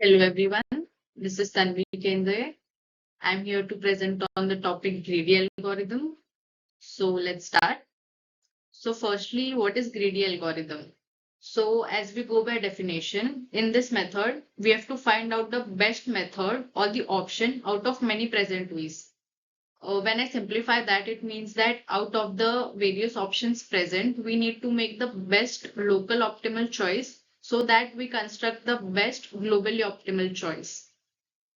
Hello everyone, this is Tanvi Kendre. I'm here to present on the topic greedy algorithm. So let's start. So firstly, what is greedy algorithm? So as we go by definition, in this method, we have to find out the best method or the option out of many present ways. When I simplify that, it means that out of the various options present, we need to make the best local optimal choice so that we construct the best globally optimal choice.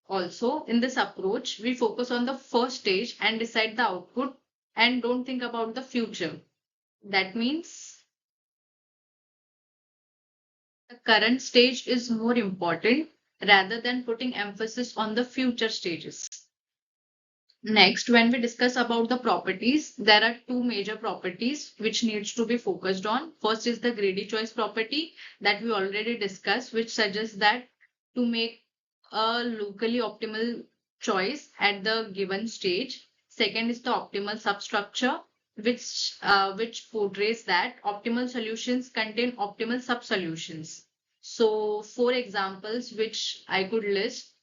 Also, in this approach, we focus on the first stage and decide the output and don't think about the future. That means the current stage is more important rather than putting emphasis on the future stages. Next, when we discuss about the properties, there are two major properties which needs to be focused on. First is the greedy choice property that we already discussed, which suggests that to make a locally optimal choice at the given stage. Second is the optimal substructure, which portrays that optimal solutions contain optimal subsolutions. So, four examples which I could list.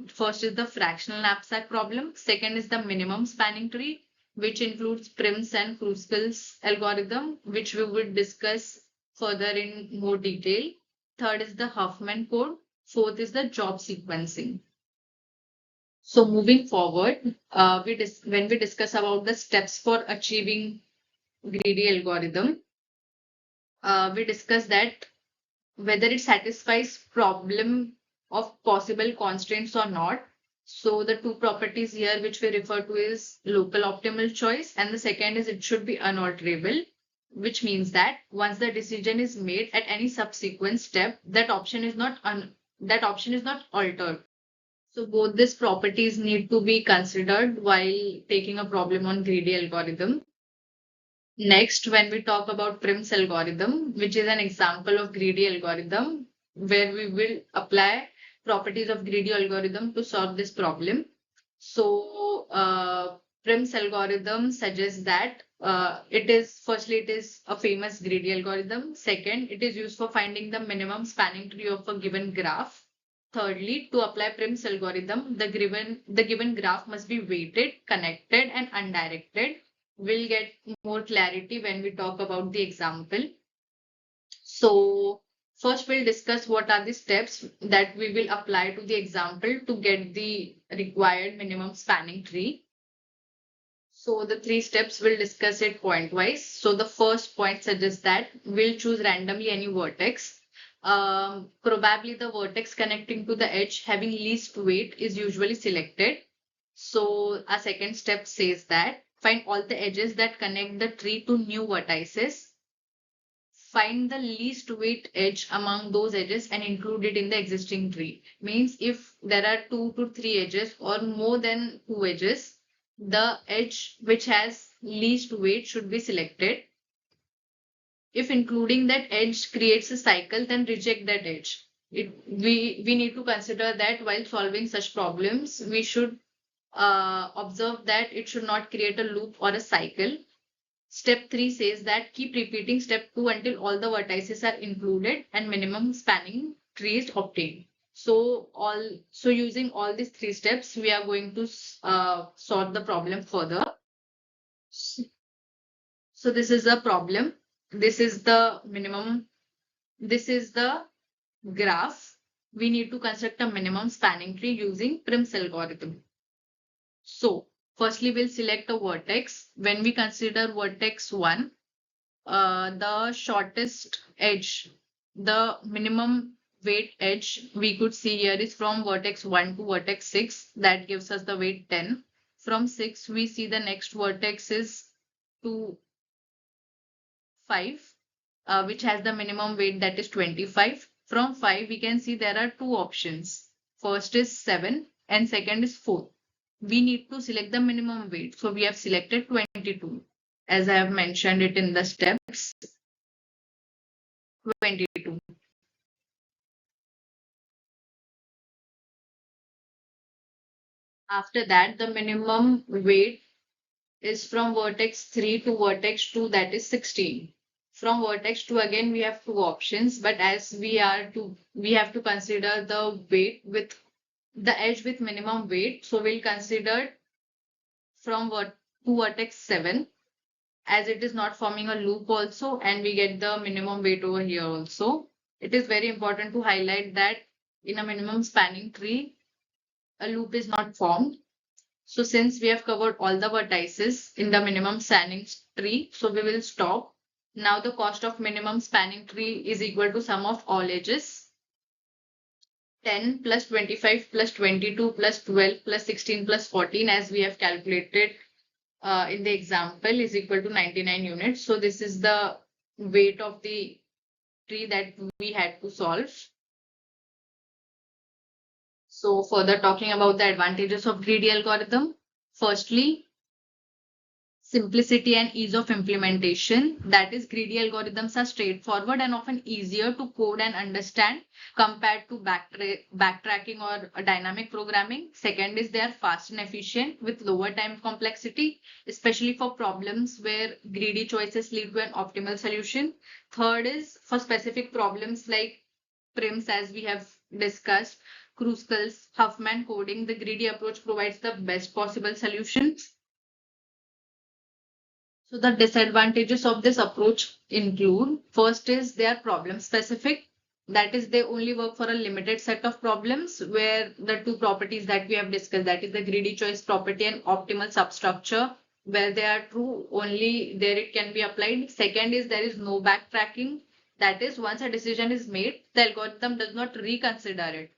First is the fractional knapsack problem. Second is the minimum spanning tree, which includes Prim's and Kruskal's algorithm, which we will discuss further in more detail. Third is the Huffman code. Fourth is the job sequencing. So moving forward, when we discuss about the steps for achieving greedy algorithm, we discuss that whether it satisfies problem of possible constraints or not. So the two properties here which we refer to is local optimal choice, and the second is it should be unalterable, which means that once the decision is made at any subsequent step, that option is not altered. So both these properties need to be considered while taking a problem on greedy algorithm. Next, when we talk about Prim's algorithm, which is an example of greedy algorithm, where we will apply properties of greedy algorithm to solve this problem. So, Prim's algorithm suggests that it is a famous greedy algorithm. Second, it is used for finding the minimum spanning tree of a given graph. Thirdly, to apply Prim's algorithm, the given graph must be weighted, connected, and undirected. We'll get more clarity when we talk about the example. So first we'll discuss what are the steps that we will apply to the example to get the required minimum spanning tree. So the three steps we'll discuss it point wise. So the first point suggests that we'll choose randomly any vertex. Probably the vertex connecting to the edge having least weight is usually selected. So our second step says that find all the edges that connect the tree to new vertices. Find the least weight edge among those edges and include it in the existing tree. Means if there are 2 to 3 edges or more than 2 edges, the edge which has least weight should be selected. If including that edge creates a cycle, then reject that edge. We need to consider that while solving such problems, we should observe that it should not create a loop or a cycle. Step 3 says that keep repeating step 2 until all the vertices are included and minimum spanning tree is obtained. So using all these three steps, we are going to solve the problem further. So this is a problem. This is the minimum. This is the graph. We need to construct a minimum spanning tree using Prim's algorithm. So firstly, we'll select a vertex. When we consider vertex 1, the shortest edge, the minimum weight edge we could see here is from vertex 1 to vertex 6. That gives us the weight 10. From 6, we see the next vertex is to 5, which has the minimum weight that is 25. From 5, we can see there are two options. First is 7 and second is 4. We need to select the minimum weight. So we have selected 22. As I have mentioned it in the steps, 22. After that, the minimum weight is from vertex 3 to vertex 2, that is 16. From vertex to again we have two options, but as we have to consider the weight with the edge with minimum weight. So we'll consider from to vertex 7, as it is not forming a loop also, and we get the minimum weight over here also. It is very important to highlight that in a minimum spanning tree, a loop is not formed. So since we have covered all the vertices in the minimum spanning tree, so we will stop. Now the cost of minimum spanning tree is equal to sum of all edges. 10 plus 25 plus 22 plus 12 plus 16 plus 14, as we have calculated in the example, is equal to 99 units. So this is the weight of the tree that we had to solve. So further talking about the advantages of greedy algorithm. Firstly, simplicity and ease of implementation. That is, greedy algorithms are straightforward and often easier to code and understand compared to backtracking or dynamic programming. Second is they are fast and efficient with lower time complexity, especially for problems where greedy choices lead to an optimal solution. Third is for specific problems like prims, as we have discussed, Kruskal's Huffman coding, the greedy approach provides the best possible solutions. So the disadvantages of this approach include, first is they are problem specific. That is, they only work for a limited set of problems where the two properties that we have discussed, that is the greedy choice property and optimal substructure, where they are true, only there it can be applied. Second is there is no backtracking. That is, once a decision is made, the algorithm does not reconsider it.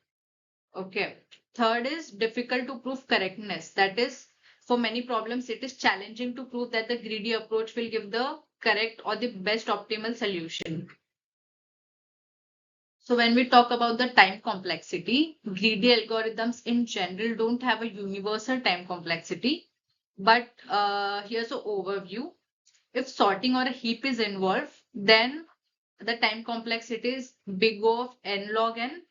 Okay. Third is difficult to prove correctness. That is, for many problems, it is challenging to prove that the greedy approach will give the correct or the best optimal solution. So when we talk about the time complexity, greedy algorithms in general don't have a universal time complexity. But here's an overview. If sorting or a heap is involved, then the time complexity is big O of n log n.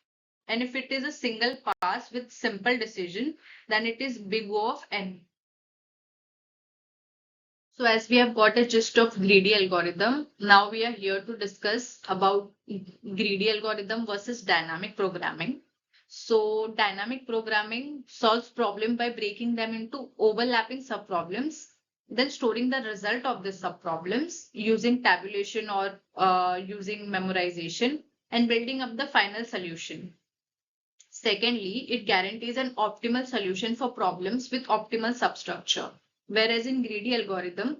And if it is a single pass with simple decision, then it is big O of n. So as we have got a gist of greedy algorithm, now we are here to discuss about greedy algorithm versus dynamic programming. So dynamic programming solves problem by breaking them into overlapping subproblems, then storing the result of the subproblems using tabulation or using memorization and building up the final solution. Secondly, it guarantees an optimal solution for problems with optimal substructure. Whereas in greedy algorithm,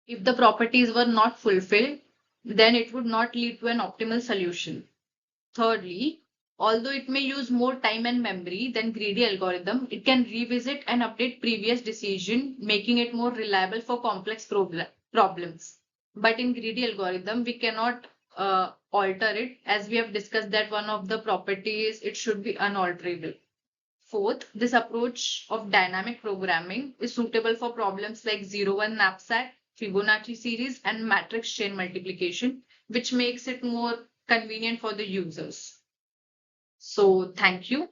if the properties were not fulfilled, then it would not lead to an optimal solution. Thirdly, although it may use more time and memory than greedy algorithm, it can revisit and update previous decision, making it more reliable for complex problems. But in greedy algorithm, we cannot alter it, as we have discussed that one of the properties, it should be unalterable. Fourth, this approach of dynamic programming is suitable for problems like 0-1 knapsack, Fibonacci series, and matrix chain multiplication, which makes it more convenient for the users. So thank you.